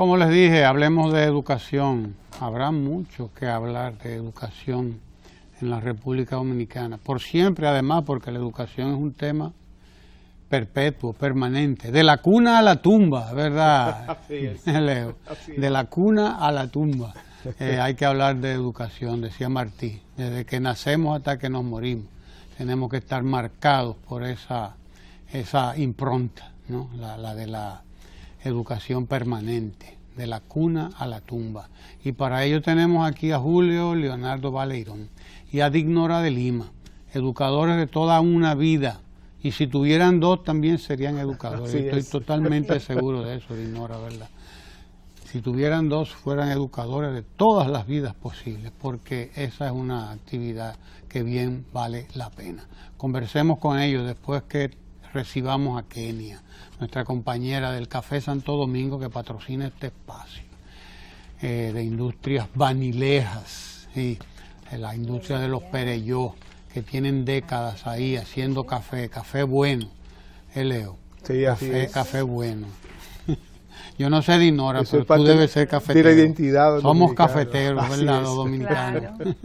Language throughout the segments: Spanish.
Como les dije, hablemos de educación. Habrá mucho que hablar de educación en la República Dominicana. Por siempre, además, porque la educación es un tema perpetuo, permanente. De la cuna a la tumba, ¿verdad? Así es. Leo. Así es. De la cuna a la tumba. Hay que hablar de educación, decía Martí. Desde que nacemos hasta que nos morimos. Tenemos que estar marcados por esa impronta, ¿no? La de la educación permanente, de la cuna a la tumba. Y para ello tenemos aquí a Julio Leonardo Baleirón y a Dignora de Lima, educadores de toda una vida. Y si tuvieran dos también serían educadores. Estoy totalmente seguro de eso, Dignora, ¿verdad? Si tuvieran dos fueran educadores de todas las vidas posibles, porque esa es una actividad que bien vale la pena. Conversemos con ellos después que recibamos a Kenia, nuestra compañera del Café Santo Domingo que patrocina este espacio de industrias vanilejas, ¿sí? La industria de los Perelló, que tienen décadas ahí haciendo café bueno, Leo. Sí, Café bueno. Yo no sé, Dinora, pero tú debes ser cafetero. De la identidad Somos cafeteros, ¿verdad? Los dominicanos. Claro.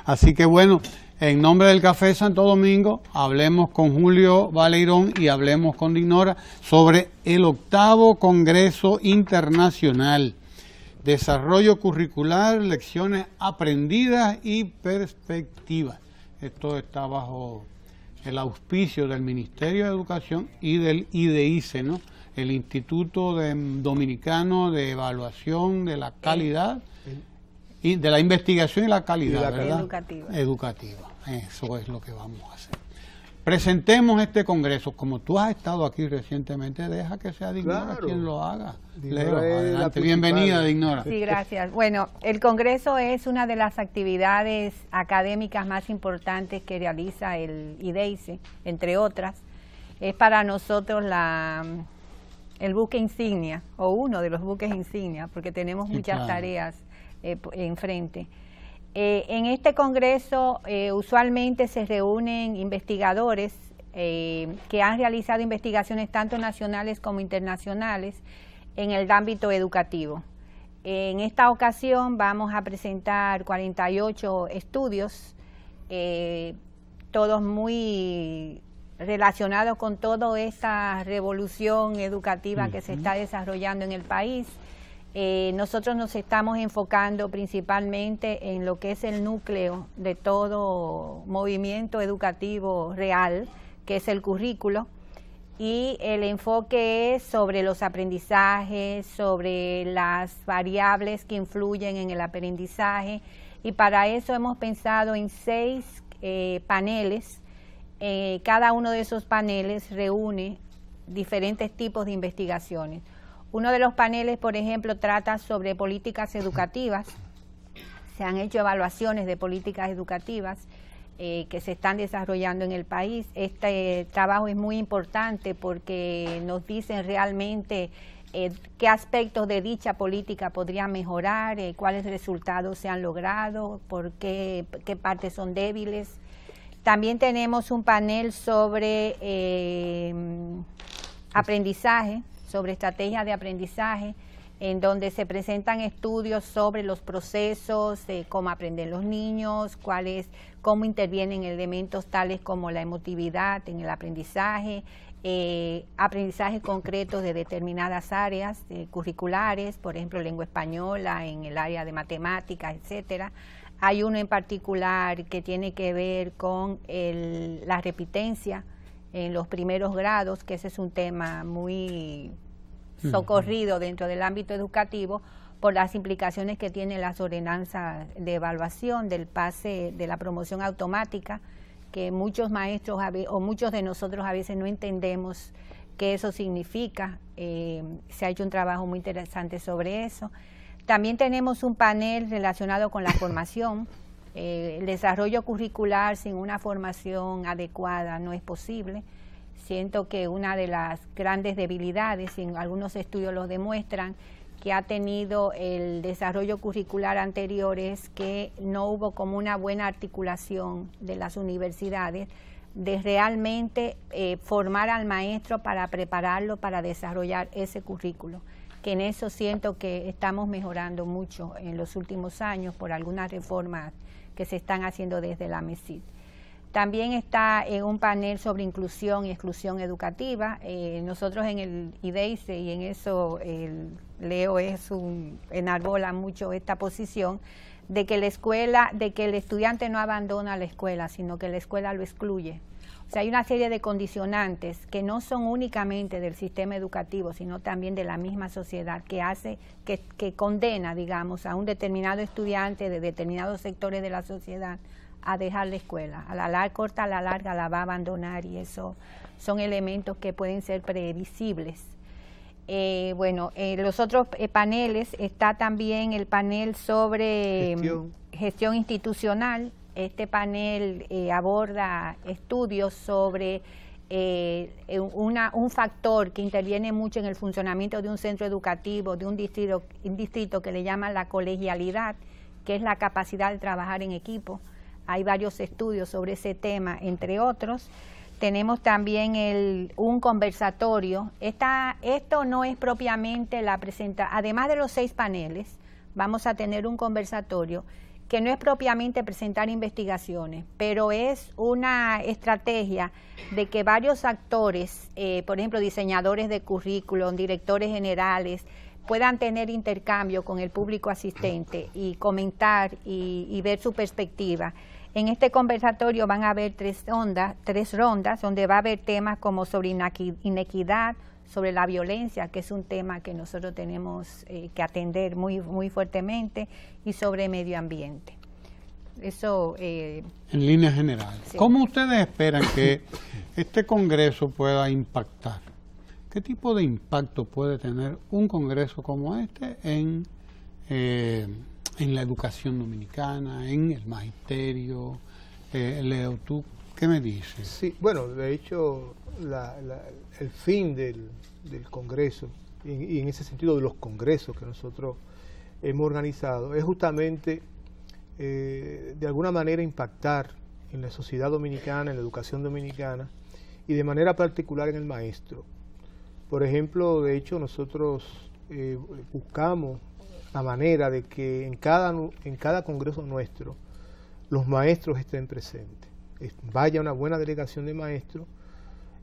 Así que bueno, en nombre del Café Santo Domingo, hablemos con Julio Baleirón y hablemos con Dignora sobre el 8º Congreso Internacional. Desarrollo curricular, lecciones aprendidas y perspectivas. Esto está bajo el auspicio del Ministerio de Educación y del IDICE, ¿no? El Instituto Dominicano de Evaluación de la Calidad y de la Investigación y la Calidad, ¿verdad? Educativa. Eso es lo que vamos a hacer. Presentemos este congreso. Como tú has estado aquí recientemente, deja que sea Dignora quien lo haga. Leo, adelante. Bienvenida, Dignora. Sí, gracias. Bueno, el congreso es una de las actividades académicas más importantes que realiza el IDEICE, entre otras. Es para nosotros el buque insignia, o uno de los buques insignia, porque tenemos muchas tareas enfrente. En este congreso usualmente se reúnen investigadores que han realizado investigaciones tanto nacionales como internacionales en el ámbito educativo. En esta ocasión vamos a presentar 48 estudios, todos muy relacionados con toda esta revolución educativa que se está desarrollando en el país. Nosotros nos estamos enfocando principalmente en lo que es el núcleo de todo movimiento educativo real, que es el currículo, y el enfoque es sobre los aprendizajes, sobre las variables que influyen en el aprendizaje, y para eso hemos pensado en 6 paneles. Cada uno de esos paneles reúne diferentes tipos de investigaciones. Uno de los paneles, por ejemplo, trata sobre políticas educativas. Se han hecho evaluaciones de políticas educativas que se están desarrollando en el país. Este trabajo es muy importante porque nos dicen realmente qué aspectos de dicha política podrían mejorar, cuáles resultados se han logrado, por qué partes son débiles. También tenemos un panel sobre aprendizaje, sobre estrategias de aprendizaje, en donde se presentan estudios sobre los procesos, cómo aprenden los niños, cómo intervienen elementos tales como la emotividad en el aprendizaje, aprendizajes concretos de determinadas áreas curriculares, por ejemplo, lengua española en el área de matemáticas, etcétera. Hay uno en particular que tiene que ver con la repitencia en los primeros grados, que ese es un tema muy socorrido dentro del ámbito educativo por las implicaciones que tienen las ordenanzas de evaluación del pase de la promoción automática, que muchos maestros o muchos de nosotros a veces no entendemos qué eso significa. Se ha hecho un trabajo muy interesante sobre eso. También tenemos un panel relacionado con la formación. El desarrollo curricular sin una formación adecuada no es posible. Siento que una de las grandes debilidades, y algunos estudios lo demuestran, que ha tenido el desarrollo curricular anterior es que no hubo como una buena articulación de las universidades de realmente formar al maestro para prepararlo para desarrollar ese currículo, que en eso siento que estamos mejorando mucho en los últimos años por algunas reformas que se están haciendo desde la MESID. También está un panel sobre inclusión y exclusión educativa. Nosotros en el IDEICE, y en eso Leo enarbola mucho esta posición, de que el estudiante no abandona la escuela, sino que la escuela lo excluye. O sea, hay una serie de condicionantes que no son únicamente del sistema educativo, sino también de la misma sociedad, que condena, digamos, a un determinado estudiante de determinados sectores de la sociedad a dejar la escuela. A la corta, a la larga la va a abandonar, y eso son elementos que pueden ser previsibles. Los otros paneles, está también el panel sobre gestión institucional. Este panel aborda estudios sobre un factor que interviene mucho en el funcionamiento de un centro educativo, de un distrito que le llaman la colegialidad, que es la capacidad de trabajar en equipo. Hay varios estudios sobre ese tema, entre otros. Tenemos también un conversatorio. Esto no es propiamente la presentación. Además de los 6 paneles, vamos a tener un conversatorio que no es propiamente presentar investigaciones, pero es una estrategia de que varios actores, por ejemplo, diseñadores de currículum, directores generales, puedan tener intercambio con el público asistente y comentar y ver su perspectiva. En este conversatorio van a haber 3 rondas, donde va a haber temas como sobre inequidad, sobre la violencia, que es un tema que nosotros tenemos que atender muy fuertemente, y sobre medio ambiente. Eso en líneas generales. Sí. ¿Cómo ustedes esperan que este Congreso pueda impactar? ¿Qué tipo de impacto puede tener un Congreso como este en la educación dominicana, en el magisterio? Leo, ¿tú qué me dices? Sí, bueno, de hecho, el fin del Congreso, y en ese sentido de los congresos que nosotros hemos organizado, es justamente de alguna manera impactar en la sociedad dominicana, en la educación dominicana, y de manera particular en el maestro. Por ejemplo, de hecho, nosotros buscamos la manera de que en cada congreso nuestro los maestros estén presentes. Vaya una buena delegación de maestros,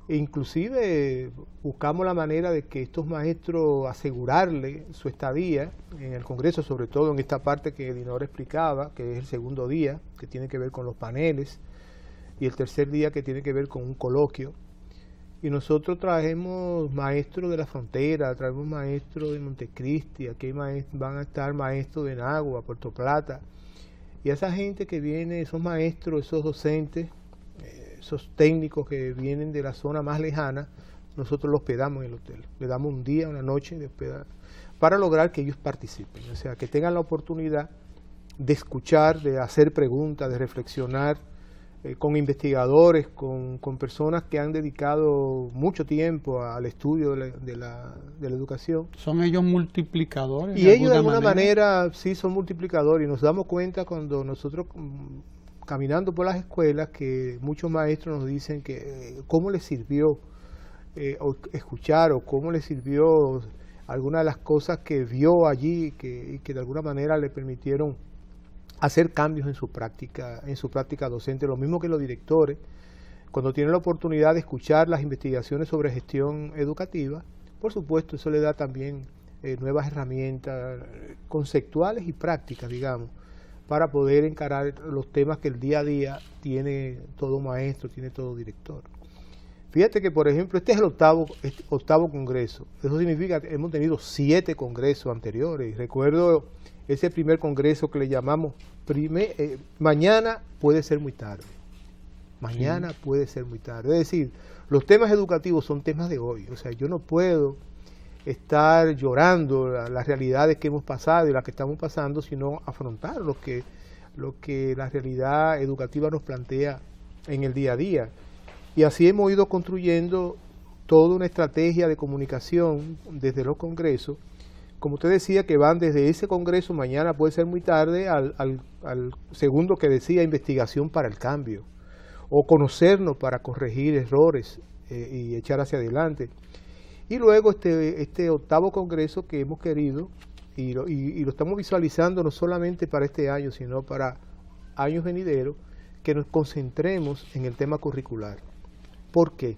e inclusive buscamos la manera de que estos maestros asegurarle su estadía en el Congreso, sobre todo en esta parte que Dinora explicaba, que es el segundo día, que tiene que ver con los paneles, y el tercer día que tiene que ver con un coloquio. Y nosotros traemos maestros de la frontera, traemos maestros de Montecristi, aquí van a estar maestros de Nagua, Puerto Plata, y a esa gente que viene, esos maestros, esos docentes, esos técnicos que vienen de la zona más lejana, nosotros los hospedamos en el hotel. Le damos un día, una noche de hospedar, para lograr que ellos participen, o sea, que tengan la oportunidad de escuchar, de hacer preguntas, de reflexionar con investigadores, con personas que han dedicado mucho tiempo al estudio de la educación. ¿Son ellos multiplicadores? Y ellos de alguna manera sí son multiplicadores, y nos damos cuenta cuando nosotros caminando por las escuelas que muchos maestros nos dicen que cómo les sirvió escuchar, o cómo les sirvió algunas de las cosas que vio allí y que de alguna manera le permitieron hacer cambios en su práctica docente. Lo mismo que los directores, cuando tienen la oportunidad de escuchar las investigaciones sobre gestión educativa, por supuesto eso le da también nuevas herramientas conceptuales y prácticas, digamos, para poder encarar los temas que el día a día tiene todo maestro, tiene todo director. Fíjate que, por ejemplo, este es el octavo congreso. Eso significa que hemos tenido 7 congresos anteriores. Recuerdo ese primer congreso que le llamamos mañana puede ser muy tarde. Mañana puede ser muy tarde. Es decir, los temas educativos son temas de hoy. O sea, yo no puedo estar llorando las realidades que hemos pasado y las que estamos pasando, sino afrontar lo que la realidad educativa nos plantea en el día a día. Y así hemos ido construyendo toda una estrategia de comunicación desde los congresos, como usted decía, que van desde ese congreso, mañana puede ser muy tarde, al segundo que decía investigación para el cambio, o conocernos para corregir errores y echar hacia adelante. Y luego este octavo congreso que hemos querido, y lo estamos visualizando no solamente para este año, sino para años venideros, que nos concentremos en el tema curricular. ¿Por qué?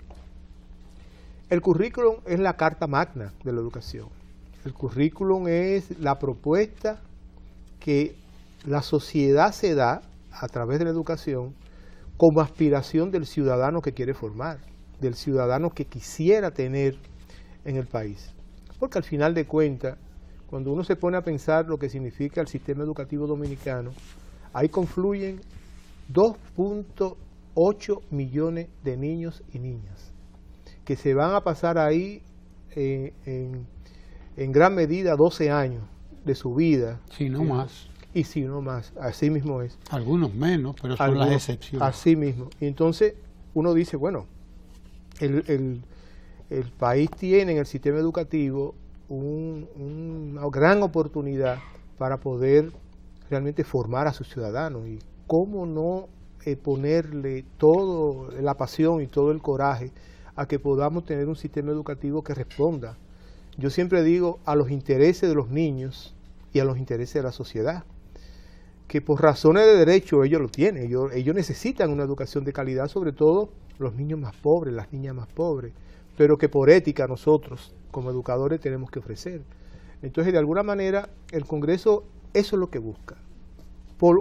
El currículum es la carta magna de la educación. El currículum es la propuesta que la sociedad se da a través de la educación como aspiración del ciudadano que quiere formar, del ciudadano que quisiera tener en el país. Porque al final de cuentas, cuando uno se pone a pensar lo que significa el sistema educativo dominicano, ahí confluyen 2.8 millones de niños y niñas que se van a pasar ahí en gran medida 12 años de su vida. Si no más. Y si no más, así mismo es. Algunos menos, pero son las excepciones. Así mismo. Y entonces uno dice, bueno, el país tiene en el sistema educativo una gran oportunidad para poder realmente formar a sus ciudadanos. Y cómo no ponerle toda la pasión y todo el coraje a que podamos tener un sistema educativo que responda, yo siempre digo, a los intereses de los niños y a los intereses de la sociedad, que por razones de derecho ellos lo tienen, ellos necesitan una educación de calidad, sobre todo los niños más pobres, las niñas más pobres, pero que por ética nosotros como educadores tenemos que ofrecer. Entonces, de alguna manera, el Congreso eso es lo que busca,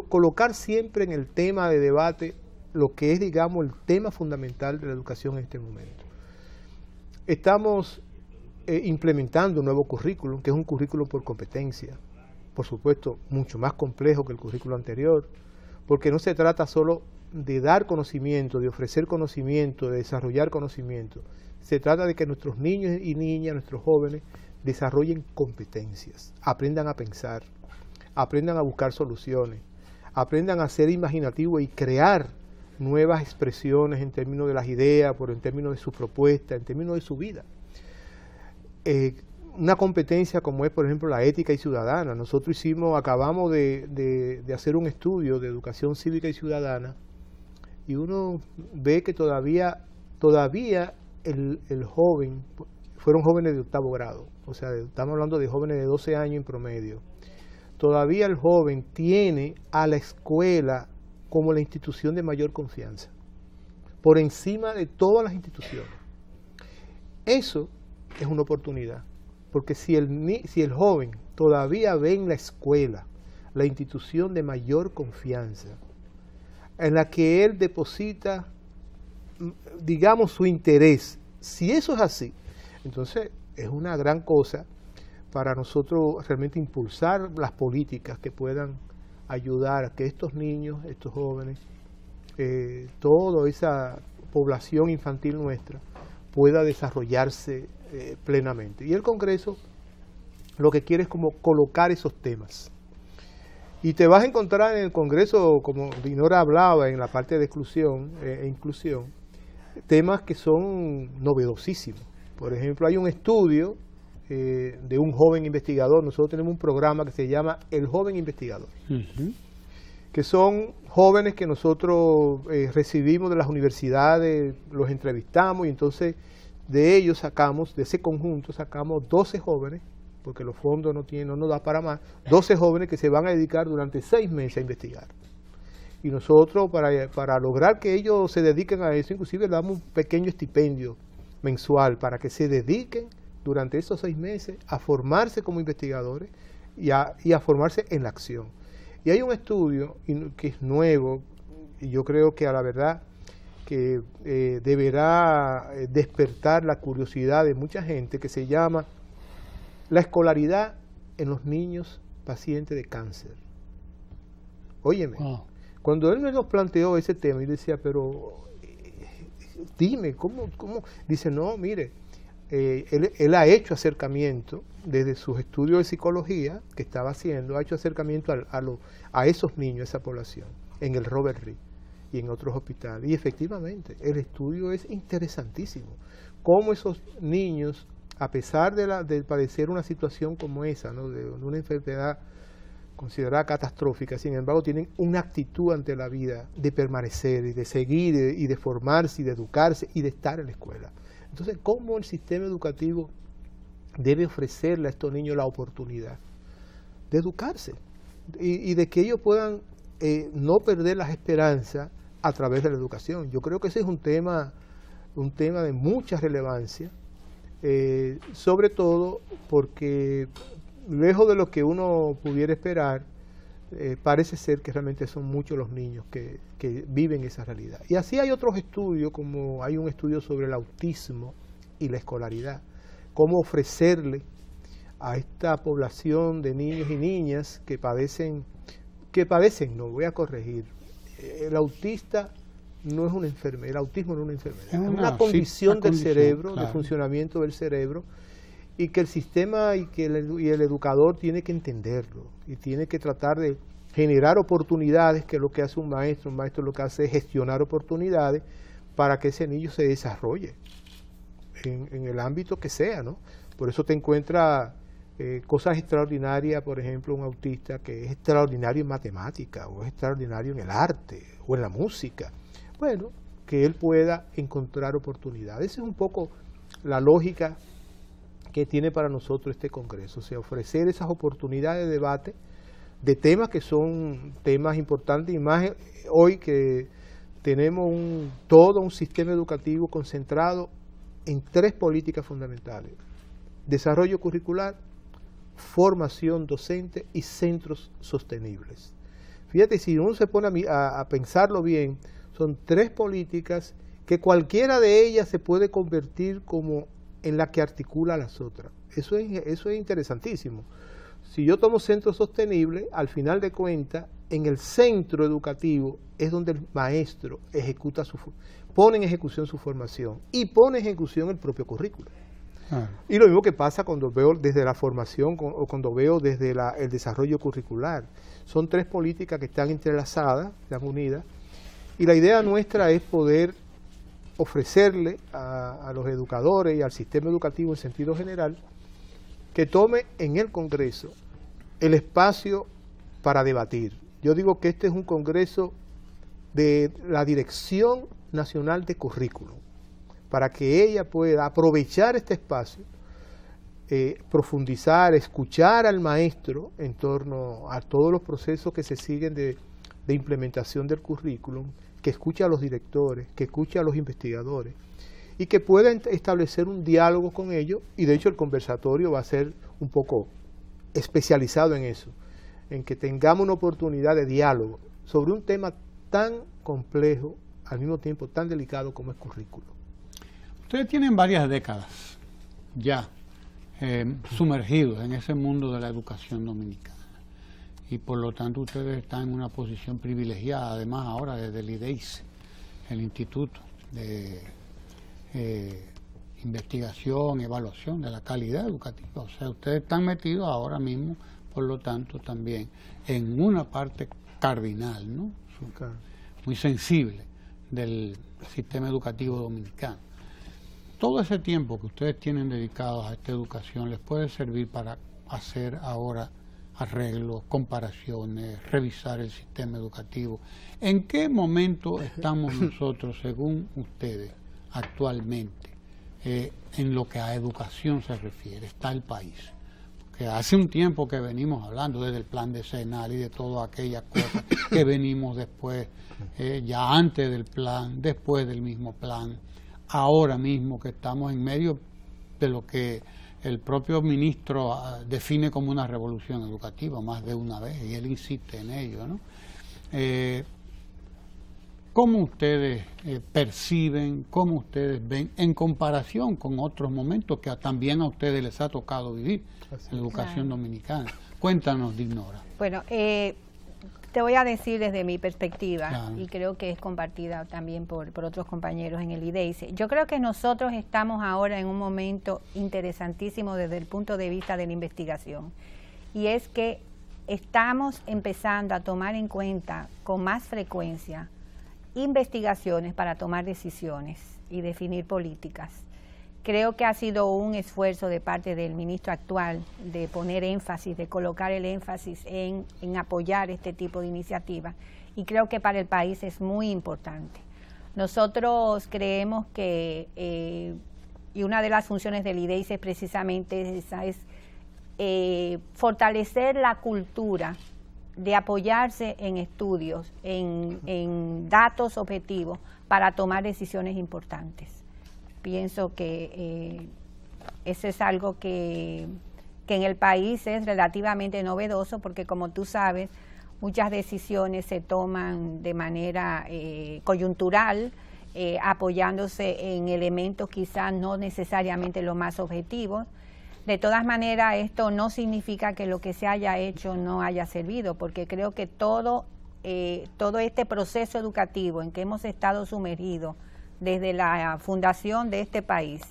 colocar siempre en el tema de debate lo que es, digamos, el tema fundamental de la educación en este momento. Estamos implementando un nuevo currículum, que es un currículum por competencia, por supuesto, mucho más complejo que el currículum anterior, porque no se trata solo de dar conocimiento, de ofrecer conocimiento, de desarrollar conocimiento. Se trata de que nuestros niños y niñas, nuestros jóvenes, desarrollen competencias, aprendan a pensar, aprendan a buscar soluciones, aprendan a ser imaginativos y crear nuevas expresiones en términos de las ideas, en términos de su propuesta, en términos de su vida. Una competencia como es, por ejemplo, la ética y ciudadana. Nosotros acabamos de hacer un estudio de educación cívica y ciudadana, y uno ve que todavía el joven, fueron jóvenes de octavo grado, o sea, estamos hablando de jóvenes de 12 años en promedio, todavía el joven tiene a la escuela como la institución de mayor confianza, por encima de todas las instituciones. Eso es una oportunidad, porque si el joven todavía ve en la escuela la institución de mayor confianza, en la que él deposita, digamos, su interés, si eso es así, entonces es una gran cosa para nosotros realmente impulsar las políticas que puedan ayudar a que estos niños, estos jóvenes, toda esa población infantil nuestra pueda desarrollarse plenamente. Y el Congreso lo que quiere es como colocar esos temas. Y te vas a encontrar en el Congreso, como Dinora hablaba en la parte de exclusión e inclusión, temas que son novedosísimos. Por ejemplo, hay un estudio de un joven investigador. Nosotros tenemos un programa que se llama El Joven Investigador, que son jóvenes que nosotros recibimos de las universidades, los entrevistamos, y entonces de ellos sacamos, de ese conjunto sacamos 12 jóvenes, porque los fondos no nos da para más, 12 jóvenes que se van a dedicar durante 6 meses a investigar. Y nosotros, para lograr que ellos se dediquen a eso, inclusive le damos un pequeño estipendio mensual para que se dediquen durante esos 6 meses a formarse como investigadores y a formarse en la acción. Y hay un estudio que es nuevo, y yo creo que a la verdad que deberá despertar la curiosidad de mucha gente, que se llama La escolaridad en los niños pacientes de cáncer. Óyeme, cuando él nos planteó ese tema, yo decía, pero dime, ¿cómo? Dice, no, mire, él ha hecho acercamiento desde sus estudios de psicología que estaba haciendo, ha hecho acercamiento a esos niños, a esa población, en el Robert Reed y en otros hospitales. Y efectivamente, el estudio es interesantísimo. Cómo esos niños, a pesar de padecer una situación como esa, ¿no?, de una enfermedad considerada catastrófica, sin embargo tienen una actitud ante la vida de permanecer y de seguir y de formarse y de educarse y de estar en la escuela. Entonces, ¿cómo el sistema educativo debe ofrecerle a estos niños la oportunidad de educarse y de que ellos puedan no perder las esperanzas a través de la educación? Yo creo que ese es un tema de mucha relevancia, sobre todo porque lejos de lo que uno pudiera esperar, parece ser que realmente son muchos los niños que viven esa realidad. Y así hay otros estudios, como hay un estudio sobre el autismo y la escolaridad, cómo ofrecerle a esta población de niños y niñas que padecen, no voy a corregir, el autista no es una enfermedad, el autismo no es una enfermedad, es una condición del cerebro, claro, de funcionamiento del cerebro, y que el sistema y el educador tiene que entenderlo y tiene que tratar de generar oportunidades, que es lo que hace un maestro. Un maestro lo que hace es gestionar oportunidades para que ese niño se desarrolle en el ámbito que sea, ¿no? Por eso te encuentras cosas extraordinarias, por ejemplo, un autista que es extraordinario en matemática, o es extraordinario en el arte, o en la música. Bueno, que él pueda encontrar oportunidades. Esa es un poco la lógica que tiene para nosotros este Congreso, o sea, ofrecer esas oportunidades de debate de temas que son temas importantes, y más hoy que tenemos todo un sistema educativo concentrado en 3 políticas fundamentales: desarrollo curricular, formación docente y centros sostenibles. Fíjate, si uno se pone a pensarlo bien, son 3 políticas que cualquiera de ellas se puede convertir como en la que articula las otras. Eso es interesantísimo. Si yo tomo centro sostenible, al final de cuentas, en el centro educativo es donde el maestro pone en ejecución su formación y pone en ejecución el propio currículo. Y lo mismo que pasa cuando veo desde la formación o cuando veo desde el desarrollo curricular. Son 3 políticas que están entrelazadas, están unidas, y la idea nuestra es poder ofrecerle a los educadores y al sistema educativo en sentido general que tome en el Congreso el espacio para debatir. Yo digo que este es un Congreso de la Dirección Nacional de Currículum, para que ella pueda aprovechar este espacio, profundizar, escuchar al maestro en torno a todos los procesos que se siguen de implementación del currículum, que escuche a los directores, que escuche a los investigadores y que pueda establecer un diálogo con ellos. Y de hecho el conversatorio va a ser un poco especializado en eso, en que tengamos una oportunidad de diálogo sobre un tema tan complejo, al mismo tiempo tan delicado como es currículo. Ustedes tienen varias décadas ya sumergidos en ese mundo de la educación dominicana, y por lo tanto ustedes están en una posición privilegiada, además ahora desde el IDEICE, el Instituto de Investigación y Evaluación de la Calidad Educativa. O sea, ustedes están metidos ahora mismo, por lo tanto, también en una parte cardinal, ¿no? Muy sensible del sistema educativo dominicano. Todo ese tiempo que ustedes tienen dedicados a esta educación les puede servir para hacer ahora arreglos, comparaciones, revisar el sistema educativo. ¿En qué momento estamos nosotros, según ustedes, actualmente, en lo que a educación se refiere? Está el país. Porque hace un tiempo que venimos hablando desde el plan decenal y de todas aquellas cosas que venimos después, ya antes del plan, después del mismo plan, ahora mismo que estamos en medio de lo que el propio ministro define como una revolución educativa más de una vez, y él insiste en ello, ¿no? ¿Cómo ustedes perciben, cómo ustedes ven en comparación con otros momentos que también a ustedes les ha tocado vivir en la educación dominicana? Cuéntanos, Dignora. Bueno, te voy a decir desde mi perspectiva, y creo que es compartida también por otros compañeros en el IDEICE. Yo creo que nosotros estamos ahora en un momento interesantísimo desde el punto de vista de la investigación, y es que estamos empezando a tomar en cuenta con más frecuencia investigaciones para tomar decisiones y definir políticas. Creo que ha sido un esfuerzo de parte del ministro actual de poner énfasis, de colocar el énfasis en apoyar este tipo de iniciativas, y creo que para el país es muy importante. Nosotros creemos que una de las funciones del IDEIS es precisamente esa, es fortalecer la cultura de apoyarse en estudios, en datos objetivos para tomar decisiones importantes. Pienso que eso es algo que en el país es relativamente novedoso, porque como tú sabes, muchas decisiones se toman de manera coyuntural, apoyándose en elementos quizás no necesariamente los más objetivos. De todas maneras, esto no significa que lo que se haya hecho no haya servido, porque creo que todo este proceso educativo en que hemos estado sumergidos desde la fundación de este país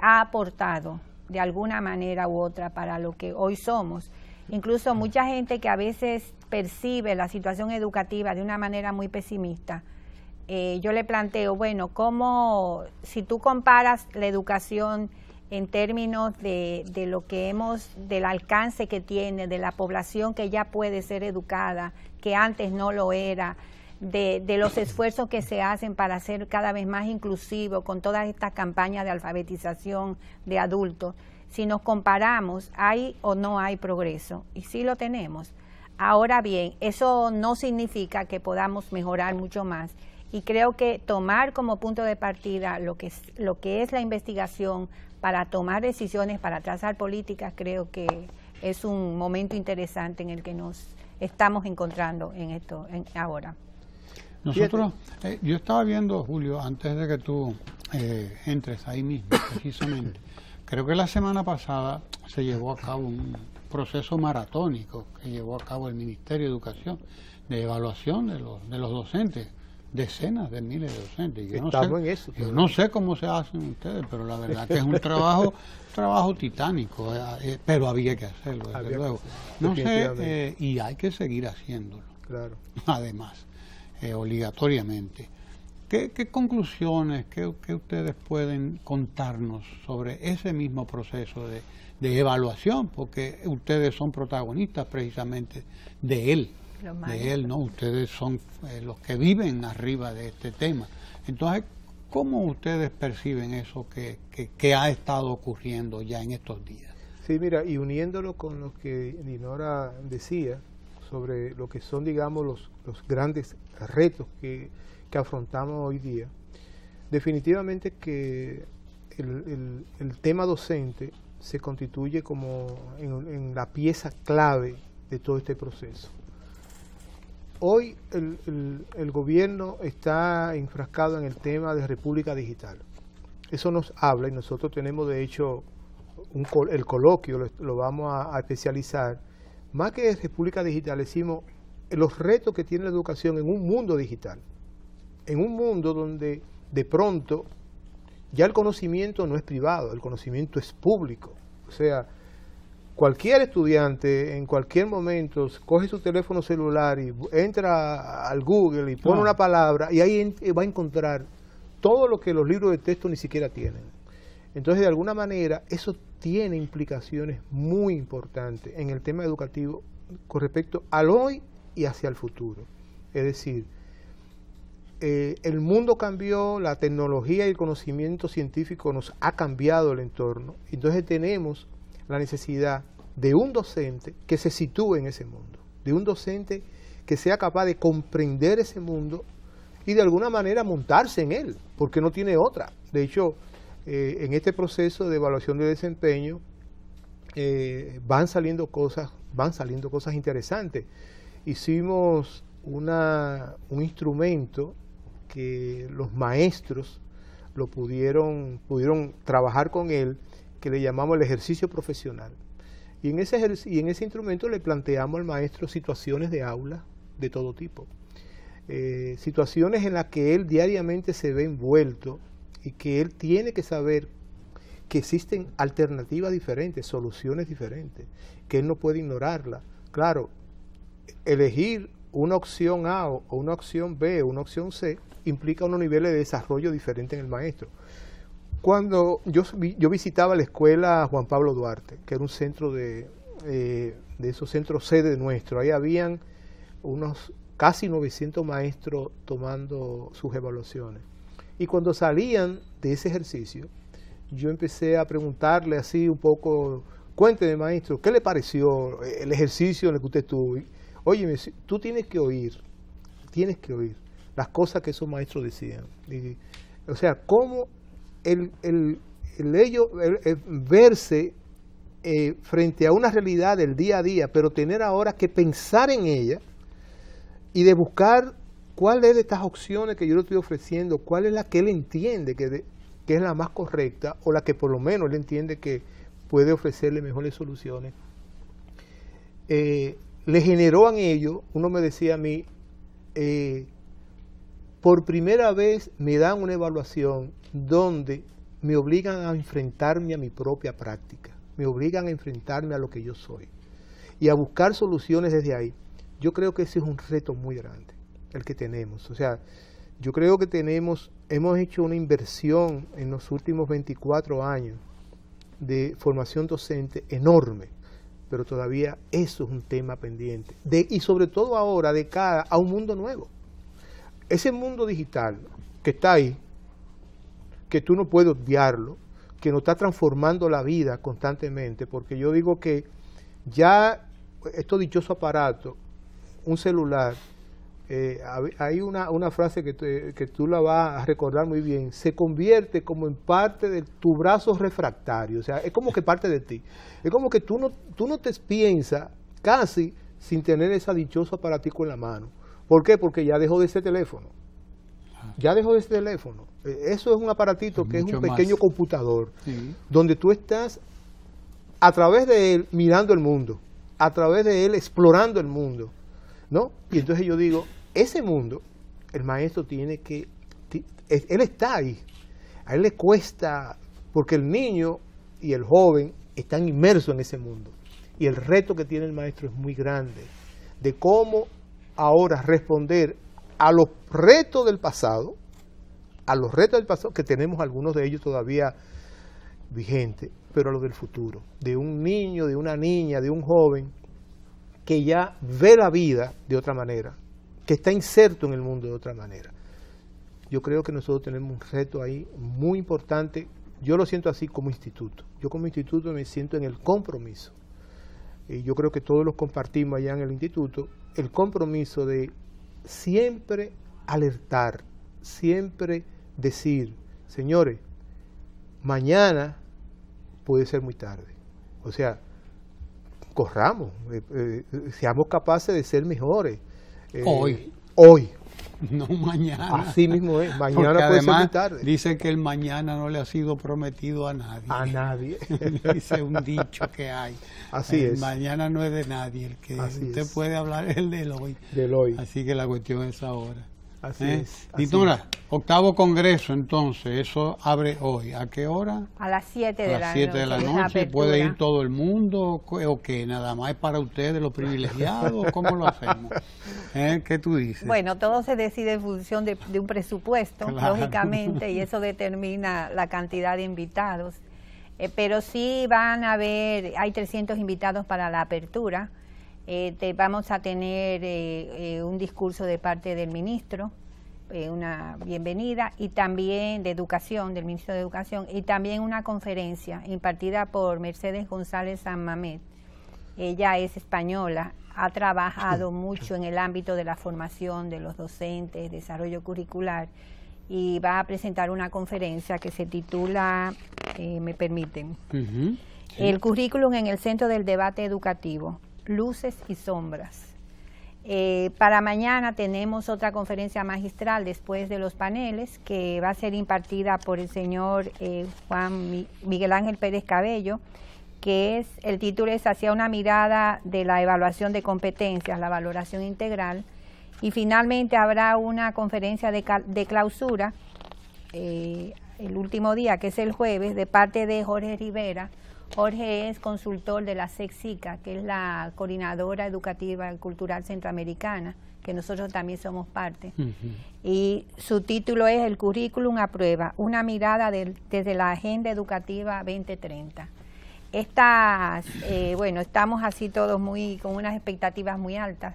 ha aportado de alguna manera u otra para lo que hoy somos. Incluso mucha gente que a veces percibe la situación educativa de una manera muy pesimista, yo le planteo, bueno, ¿cómo, si tú comparas la educación en términos de lo que del alcance que tiene, de la población que ya puede ser educada, que antes no lo era, de los esfuerzos que se hacen para ser cada vez más inclusivo con todas estas campañas de alfabetización de adultos? Si nos comparamos, ¿hay o no hay progreso? Y sí lo tenemos. Ahora bien, eso no significa que podamos mejorar mucho más. Y creo que tomar como punto de partida lo que es la investigación para tomar decisiones, para trazar políticas, creo que es un momento interesante en el que nos estamos encontrando en esto ahora. Nosotros, yo estaba viendo, Julio, antes de que tú entres ahí mismo, precisamente, creo que la semana pasada se llevó a cabo un proceso maratónico que llevó a cabo el Ministerio de Educación de evaluación de los docentes, decenas de miles de docentes. Yo no sé cómo se hacen ustedes, pero la verdad que es un trabajo titánico, pero había que hacerlo, desde luego. No sé, y hay que seguir haciéndolo, claro. Además, obligatoriamente. ¿Qué conclusiones, qué ustedes pueden contarnos sobre ese mismo proceso de evaluación? Porque ustedes son protagonistas precisamente de él. ¿No? Ustedes son los que viven arriba de este tema. Entonces, ¿cómo ustedes perciben eso que ha estado ocurriendo ya en estos días? Sí, mira, y uniéndolo con lo que Dinora decía sobre lo que son, digamos, los grandes retos que afrontamos hoy día, definitivamente que el tema docente se constituye como en la pieza clave de todo este proceso. Hoy el gobierno está enfrascado en el tema de República Digital. Eso nos habla, y nosotros tenemos de hecho el coloquio, lo vamos a especializar. Más que República Digital, decimos los retos que tiene la educación en un mundo digital. En un mundo donde de pronto ya el conocimiento no es privado, el conocimiento es público. O sea, cualquier estudiante en cualquier momento coge su teléfono celular y entra al Google y pone una palabra y ahí va a encontrar todo lo que los libros de texto ni siquiera tienen. Entonces, de alguna manera, eso tiene implicaciones muy importantes en el tema educativo con respecto al hoy y hacia el futuro. Es decir, el mundo cambió, la tecnología y el conocimiento científico nos ha cambiado el entorno. Entonces tenemos la necesidad de un docente que se sitúe en ese mundo, de un docente que sea capaz de comprender ese mundo y de alguna manera montarse en él, porque no tiene otra. De hecho, en este proceso de evaluación de desempeño van saliendo cosas interesantes. Hicimos un instrumento que los maestros lo pudieron trabajar con él, que le llamamos el ejercicio profesional. Y en ese instrumento le planteamos al maestro situaciones de aula de todo tipo. Situaciones en las que él diariamente se ve envuelto y que él tiene que saber que existen alternativas diferentes, soluciones diferentes, que él no puede ignorarla. Claro, elegir una opción A o una opción B o una opción C implica unos niveles de desarrollo diferentes en el maestro. Cuando yo visitaba la escuela Juan Pablo Duarte, que era un centro de esos centros sede nuestro, ahí habían unos casi 900 maestros tomando sus evaluaciones. Y cuando salían de ese ejercicio, yo empecé a preguntarle así un poco, cuénteme maestro, ¿qué le pareció el ejercicio en el que usted estuvo? Óyeme, tú tienes que oír las cosas que esos maestros decían. O sea, cómo el verse frente a una realidad del día a día, pero tener ahora que pensar en ella y de buscar cuál es de estas opciones que yo le estoy ofreciendo, cuál es la que él entiende que es la más correcta, o la que por lo menos él entiende que puede ofrecerle mejores soluciones. Le generó en ello, uno me decía a mí, por primera vez me dan una evaluación donde me obligan a enfrentarme a mi propia práctica, me obligan a enfrentarme a lo que yo soy y a buscar soluciones desde ahí. Yo creo que ese es un reto muy grande, el que tenemos. O sea, yo creo que hemos hecho una inversión en los últimos 24 años de formación docente enorme, pero todavía eso es un tema pendiente. Y sobre todo ahora, de cara a un mundo nuevo. Ese mundo digital que está ahí, que tú no puedes obviarlo, que nos está transformando la vida constantemente, porque yo digo que ya estos dichosos aparatos, un celular, hay una frase que tú la vas a recordar muy bien, se convierte como en parte de tu brazo refractario, o sea, es como que parte de ti. Es como que tú no te piensas casi sin tener ese dichoso aparatico en la mano. ¿Por qué? Porque ya dejó de ser teléfono. Ya dejó de ser teléfono. Eso es un aparatito que es un pequeño computador, sí, donde tú estás a través de él mirando el mundo, a través de él explorando el mundo, ¿no? Y entonces yo digo, ese mundo, el maestro tiene que, él está ahí, a él le cuesta, porque el niño y el joven están inmersos en ese mundo, y el reto que tiene el maestro es muy grande, de cómo ahora responder a los retos del pasado, que tenemos algunos de ellos todavía vigentes, pero a los del futuro, de un niño, de una niña, de un joven, que ya ve la vida de otra manera, que está inserto en el mundo de otra manera. Yo creo que nosotros tenemos un reto ahí muy importante. Yo lo siento así como instituto. Yo como instituto me siento en el compromiso. Y yo creo que todos los compartimos allá en el instituto, el compromiso de siempre alertar, siempre decir, señores, mañana puede ser muy tarde. O sea, corramos, seamos capaces de ser mejores. Hoy. No mañana. Así mismo es, mañana porque puede ser muy además tarde. Dice que el mañana no le ha sido prometido a nadie. A nadie. Dice un dicho que hay. Así es. Mañana no es de nadie, el que así usted es. Puede hablar es el del hoy. Del hoy. Así que la cuestión es ahora. Así es. Dinora, octavo congreso entonces, eso abre hoy. ¿A qué hora? A las 7 de la noche. A las 7 de la noche. ¿Puede ir todo el mundo? ¿O qué? ¿Nada más es para ustedes los privilegiados? ¿Cómo lo hacemos? ¿Qué tú dices? Bueno, todo se decide en función de un presupuesto, claro, lógicamente, y eso determina la cantidad de invitados. Pero sí van a haber, hay 300 invitados para la apertura. Vamos a tener un discurso de parte del ministro, una bienvenida, y también de Educación, del ministro de Educación, y también una conferencia impartida por Mercedes González San Mamet. Ella es española, ha trabajado mucho en el ámbito de la formación de los docentes, desarrollo curricular, y va a presentar una conferencia que se titula, me permiten, sí. El currículum en el centro del debate educativo. Luces y sombras. Para mañana tenemos otra conferencia magistral después de los paneles que va a ser impartida por el señor Miguel Ángel Pérez Cabello, que el título es Hacia una mirada de la evaluación de competencias, la valoración integral, y finalmente habrá una conferencia de clausura el último día, que es el jueves, de parte de Jorge Rivera. Jorge es consultor de la CECSICA, que es la Coordinadora Educativa y Cultural Centroamericana, que nosotros también somos parte. Y su título es El currículum a prueba, una mirada desde la Agenda Educativa 2030. Bueno, estamos así todos con unas expectativas muy altas,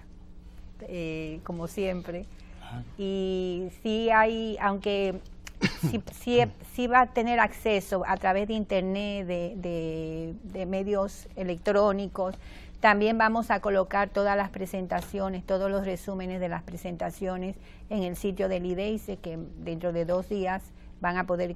como siempre. Y sí hay, aunque sí va a tener acceso a través de internet, de medios electrónicos. También vamos a colocar todas las presentaciones, todos los resúmenes de las presentaciones en el sitio del IDEICE, que dentro de 2 días van a poder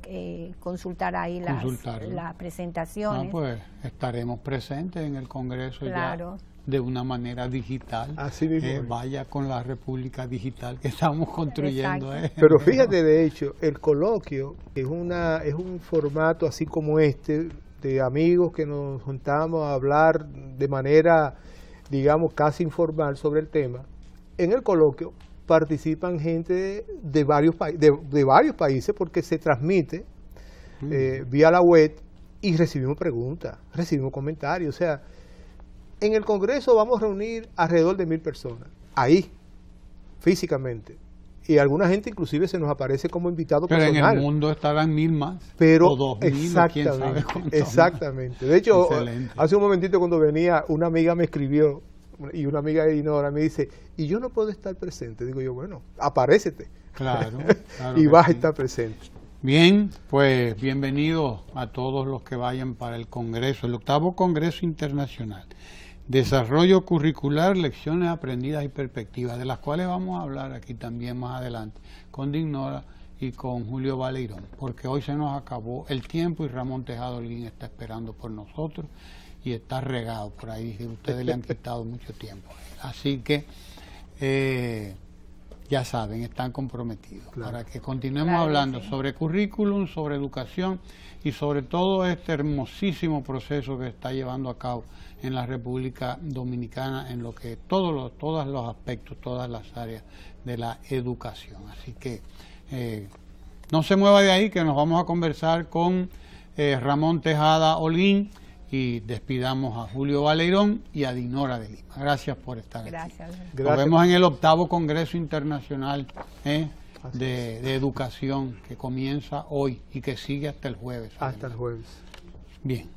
consultar ahí las presentaciones. Pues estaremos presentes en el Congreso, claro, ya de una manera digital. Así mismo. Vaya con la República Digital que estamos construyendo. Pero fíjate, de hecho, el coloquio es un formato así como este, de amigos que nos juntamos a hablar de manera, digamos, casi informal sobre el tema. En el coloquio participan gente de varios países porque se transmite vía la web y recibimos preguntas, recibimos comentarios. O sea, en el Congreso vamos a reunir alrededor de 1000 personas, ahí, físicamente. Y alguna gente inclusive se nos aparece como invitado personal. Pero en el mundo estarán 1000 más, pero o 2000, quién sabe cuánto. Exactamente. De hecho, excelente. Hace un momentito cuando venía, una amiga me escribió, y una amiga de Dinora me dice, y yo no puedo estar presente. Digo yo, bueno, aparécete. Claro. Y vas a estar presente. Bien, pues bienvenidos a todos los que vayan para el Congreso, el 8º Congreso Internacional. Desarrollo curricular, lecciones aprendidas y perspectivas, de las cuales vamos a hablar aquí también más adelante con Dinora y con Julio Baleirón, porque hoy se nos acabó el tiempo y Ramón Tejada Holguín está esperando por nosotros y está regado por ahí, que ustedes le han quitado mucho tiempo. Así que ya saben, están comprometidos para que continuemos hablando sobre currículum, sobre educación y sobre todo este hermosísimo proceso que está llevando a cabo en la República Dominicana en lo que todos los aspectos, todas las áreas de la educación. Así que no se mueva de ahí, que nos vamos a conversar con Ramón Tejada Holguín y despidamos a Julio Baleirón y a Dinora de Lima. Gracias por estar aquí. Nos vemos en el 8º Congreso Internacional de Educación que comienza hoy y que sigue hasta el jueves. Hasta el jueves. Bien.